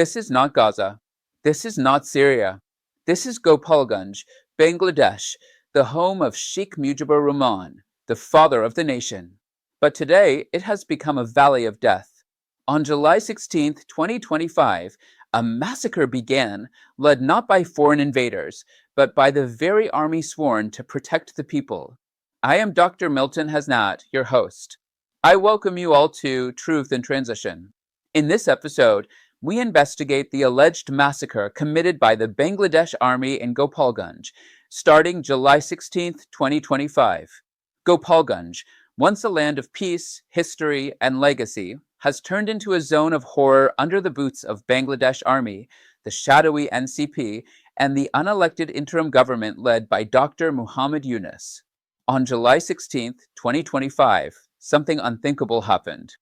This is not Gaza. This is not Syria. This is Gopalganj, Bangladesh, the home of Sheikh Mujibur Rahman, the father of the nation. But today, it has become a valley of death. On July 16, 2025, a massacre began, led not by foreign invaders, but by the very army sworn to protect the people. I am Dr. Milton Hasnat, your host. I welcome you all to Truth in Transition. In this episode, we investigate the alleged massacre committed by the Bangladesh Army in Gopalganj, starting July 16, 2025. Gopalganj, once a land of peace, history, and legacy, has turned into a zone of horror under the boots of Bangladesh Army, the shadowy NCP, and the unelected interim government led by Dr. Muhammad Yunus. On July 16, 2025, something unthinkable happened.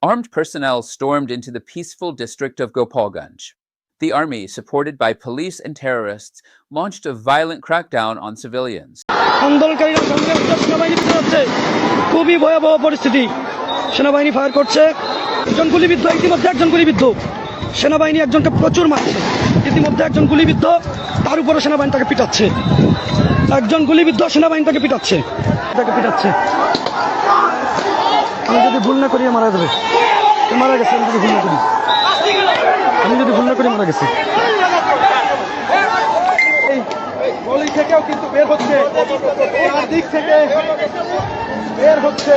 Armed personnel stormed into the peaceful district of Gopalganj. The army, supported by police and terrorists, launched a violent crackdown on civilians. খুবই ভয়াবহ পরিস্থিতি সেনাবাহিনী fire করছে একজন গুলিবিদ্ধ ইতিমধ্যে একজন গুলিবিদ্ধ সেনাবাহিনী একজনকে প্রচুর মারছে ইতিমধ্যে একজন গুলিবিদ্ধ তার উপরে সেনাবাহিনী তাকে পিটাচ্ছে একজন গুলিবিদ্ধ সেনাবাহিনী তাকে পিটাচ্ছে আমি যদি ভুল না করি মারা যাবে মারা গেছে আমি যদি ভুল না করি মারা গেছে গলি থেকেও কিন্তু বের হচ্ছে চার দিক থেকে বের হচ্ছে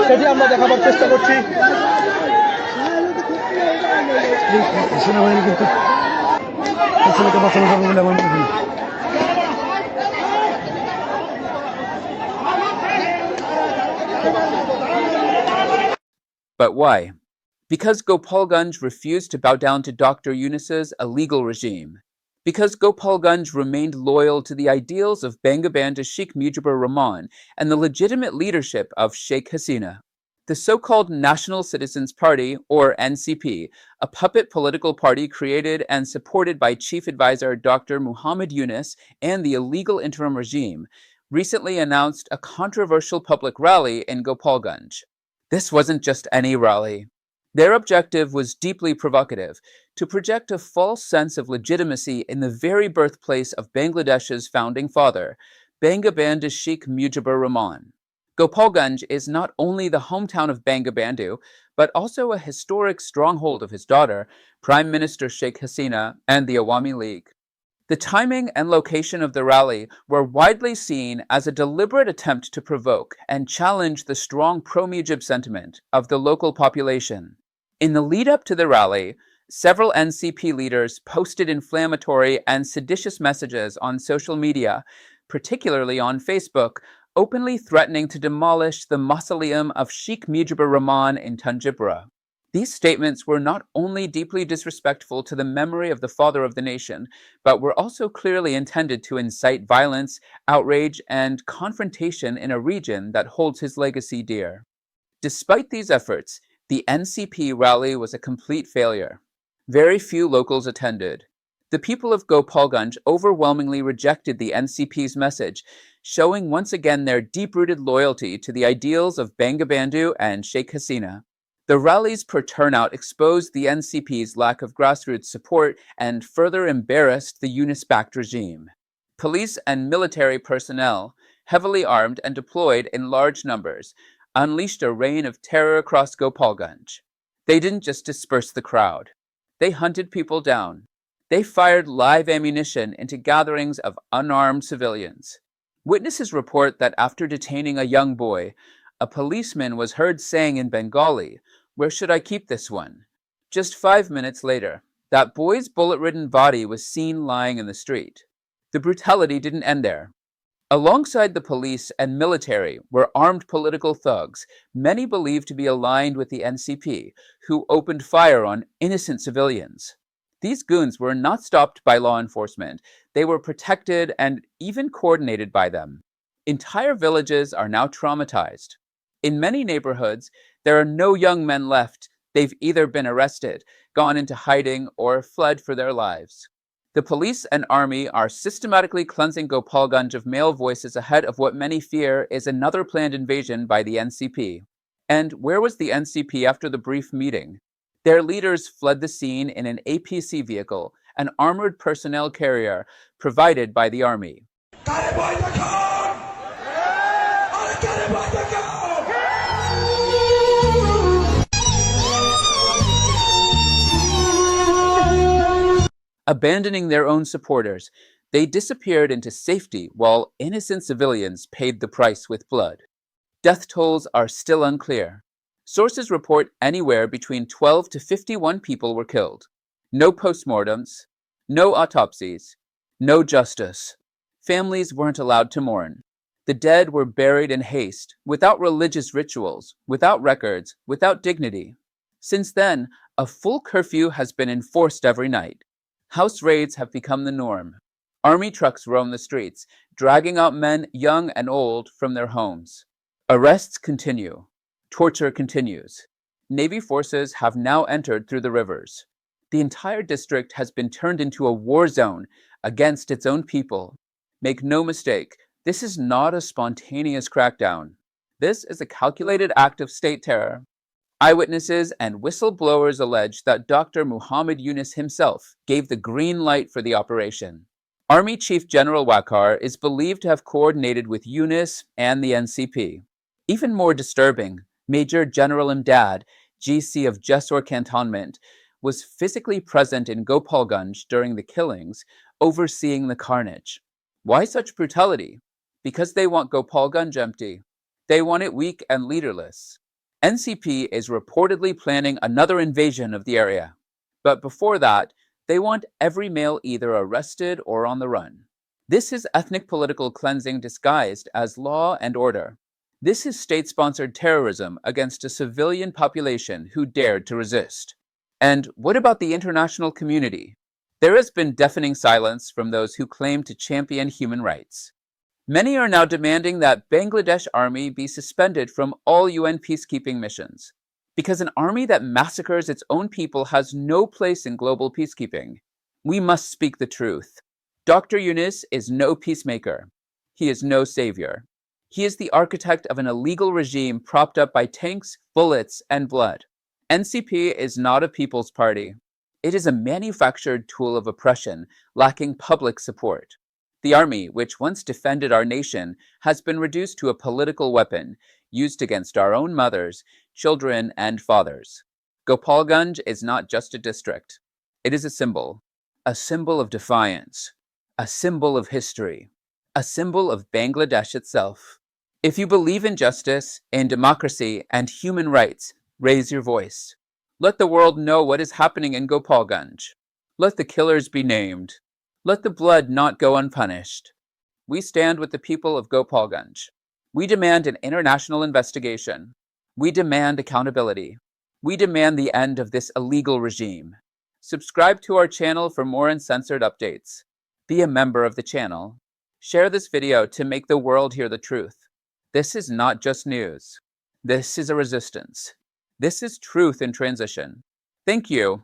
সেটি আমরা দেখাবার চেষ্টা করছি সেনাবাহিনী কিন্তু ছেলেকে বাঁচানো যাবে বলে আমার মনে হয়। But why? Because Gopalganj refused to bow down to Dr. Yunus's illegal regime. Because Gopalganj remained loyal to the ideals of Bangladesh Sheikh Mujibur Rahman and the legitimate leadership of Sheikh Hasina. The so-called National Citizens Party, or NCP, a puppet political party created and supported by Chief Advisor Dr. Muhammad Yunus and the illegal interim regime, recently announced a controversial public rally in Gopalganj. This wasn't just any rally. Their objective was deeply provocative, to project a false sense of legitimacy in the very birthplace of Bangladesh's founding father, Bangabandhu Sheikh Mujibur Rahman. Gopalganj is not only the hometown of Bangabandhu, but also a historic stronghold of his daughter, Prime Minister Sheikh Hasina, and the Awami League. The timing and location of the rally were widely seen as a deliberate attempt to provoke and challenge the strong pro-Mujib sentiment of the local population. In the lead-up to the rally, several NCP leaders posted inflammatory and seditious messages on social media, particularly on Facebook, openly threatening to demolish the mausoleum of Sheikh Mujibur Rahman in Tanjibra. These statements were not only deeply disrespectful to the memory of the father of the nation, but were also clearly intended to incite violence, outrage, and confrontation in a region that holds his legacy dear. Despite these efforts, the NCP rally was a complete failure. Very few locals attended. The people of Gopalganj overwhelmingly rejected the NCP's message, showing once again their deep-rooted loyalty to the ideals of Bangabandhu and Sheikh Hasina. The rallies per turnout exposed the NCP's lack of grassroots support and further embarrassed the Yunus-backed regime. Police and military personnel, heavily armed and deployed in large numbers, unleashed a reign of terror across Gopalganj. They didn't just disperse the crowd. They hunted people down. They fired live ammunition into gatherings of unarmed civilians. Witnesses report that after detaining a young boy, a policeman was heard saying in Bengali, "Where should I keep this one?" Just 5 minutes later, that boy's bullet-ridden body was seen lying in the street. The brutality didn't end there. Alongside the police and military were armed political thugs, many believed to be aligned with the NCP, who opened fire on innocent civilians. These goons were not stopped by law enforcement. They were protected and even coordinated by them. Entire villages are now traumatized. In many neighborhoods, there are no young men left. They've either been arrested, gone into hiding, or fled for their lives. The police and army are systematically cleansing Gopalganj of male voices ahead of what many fear is another planned invasion by the NCP. And where was the NCP after the brief meeting? Their leaders fled the scene in an APC vehicle, an armored personnel carrier provided by the army. Abandoning their own supporters, they disappeared into safety while innocent civilians paid the price with blood. Death tolls are still unclear. Sources report anywhere between 12 to 51 people were killed. No postmortems, no autopsies, no justice. Families weren't allowed to mourn. The dead were buried in haste, without religious rituals, without records, without dignity. Since then, a full curfew has been enforced every night. House raids have become the norm. Army trucks roam the streets, dragging out men, young and old, from their homes. Arrests continue. Torture continues. Navy forces have now entered through the rivers. The entire district has been turned into a war zone against its own people. Make no mistake, this is not a spontaneous crackdown. This is a calculated act of state terror. Eyewitnesses and whistleblowers allege that Dr. Muhammad Yunus himself gave the green light for the operation. Army Chief General Wakar is believed to have coordinated with Yunus and the NCP. Even more disturbing, Major General Imdad, GC of Jessore Cantonment, was physically present in Gopalganj during the killings, overseeing the carnage. Why such brutality? Because they want Gopalganj empty. They want it weak and leaderless. NCP is reportedly planning another invasion of the area. But before that, they want every male either arrested or on the run. This is ethnic political cleansing disguised as law and order. This is state-sponsored terrorism against a civilian population who dared to resist. And what about the international community? There has been deafening silence from those who claim to champion human rights. Many are now demanding that Bangladesh Army be suspended from all UN peacekeeping missions, because an army that massacres its own people has no place in global peacekeeping. We must speak the truth. Dr. Yunus is no peacemaker. He is no savior. He is the architect of an illegal regime propped up by tanks, bullets, and blood. NCP is not a people's party. It is a manufactured tool of oppression, lacking public support. The army, which once defended our nation, has been reduced to a political weapon, used against our own mothers, children, and fathers. Gopalganj is not just a district. It is a symbol of defiance, a symbol of history, a symbol of Bangladesh itself. If you believe in justice, in democracy, and human rights, raise your voice. Let the world know what is happening in Gopalganj. Let the killers be named. Let the blood not go unpunished. We stand with the people of Gopalganj. We demand an international investigation. We demand accountability. We demand the end of this illegal regime. Subscribe to our channel for more uncensored updates. Be a member of the channel. Share this video to make the world hear the truth. This is not just news. This is a resistance. This is truth in transition. Thank you.